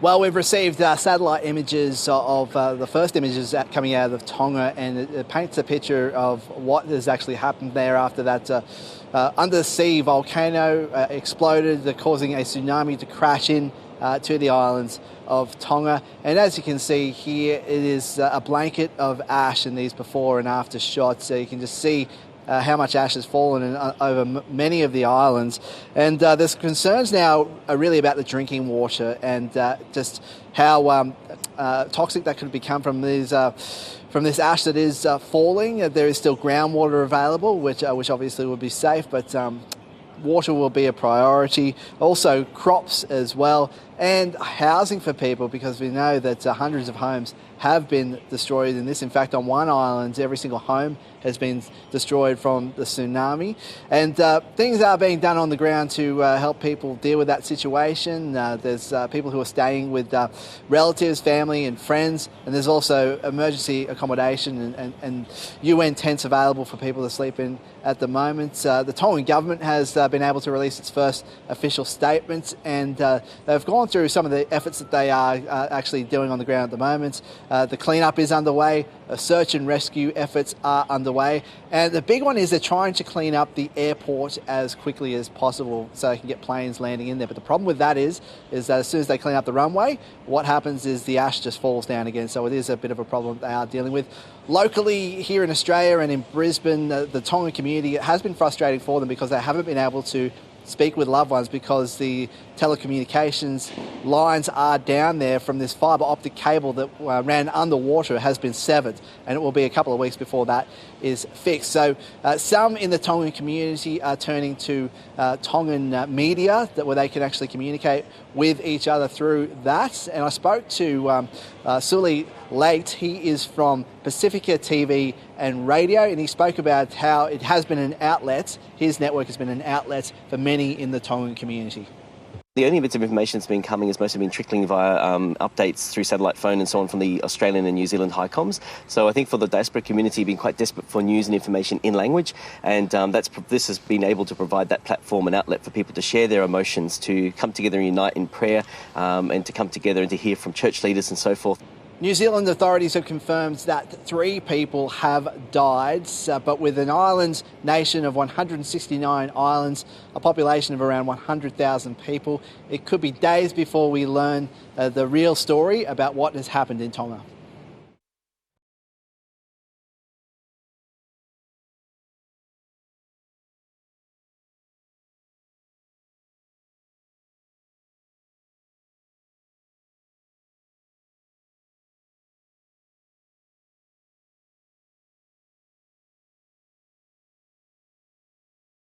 Well, we've received satellite images of the first images coming out of Tonga, and it paints a picture of what has actually happened there after that undersea volcano exploded, causing a tsunami to crash in to the islands of Tonga. And as you can see here, it is a blanket of ash in these before and after shots. So you can just see how much ash has fallen over many of the islands. And there's concerns now really about the drinking water and just how toxic that could become from this ash that is falling. There is still groundwater available, which obviously would be safe, but water will be a priority. Also crops as well, and housing for people, because we know that hundreds of homes have been destroyed in this. In fact, on one island, every single home has been destroyed from the tsunami. And things are being done on the ground to help people deal with that situation. There's people who are staying with relatives, family and friends, and there's also emergency accommodation and UN tents available for people to sleep in at the moment. The Tongan government has been able to release its first official statement, and they've gone through some of the efforts that they are actually doing on the ground at the moment. The cleanup is underway. Search and rescue efforts are underway. And the big one is they're trying to clean up the airport as quickly as possible so they can get planes landing in there. But the problem with that is that as soon as they clean up the runway, what happens is the ash just falls down again. So it is a bit of a problem they are dealing with. Locally here in Australia and in Brisbane, the Tongan community, it has been frustrating for them because they haven't been able to speak with loved ones because the telecommunications lines are down there from this fibre optic cable that ran underwater has been severed, and it will be a couple of weeks before that is fixed. So some in the Tongan community are turning to Tongan media where they can actually communicate with each other through that. And I spoke to Sully Late. He is from Pacifica TV and radio, and he spoke about how it has been an outlet, his network has been an outlet for many in the Tongan community. The only bits of information that's been coming has mostly been trickling via updates through satellite phone and so on from the Australian and New Zealand high coms. So I think for the diaspora community, been quite desperate for news and information in language, and this has been able to provide that platform and outlet for people to share their emotions, to come together and unite in prayer, and to come together and to hear from church leaders and so forth. New Zealand authorities have confirmed that 3 people have died, but with an island nation of 169 islands, a population of around 100,000 people, it could be days before we learn the real story about what has happened in Tonga.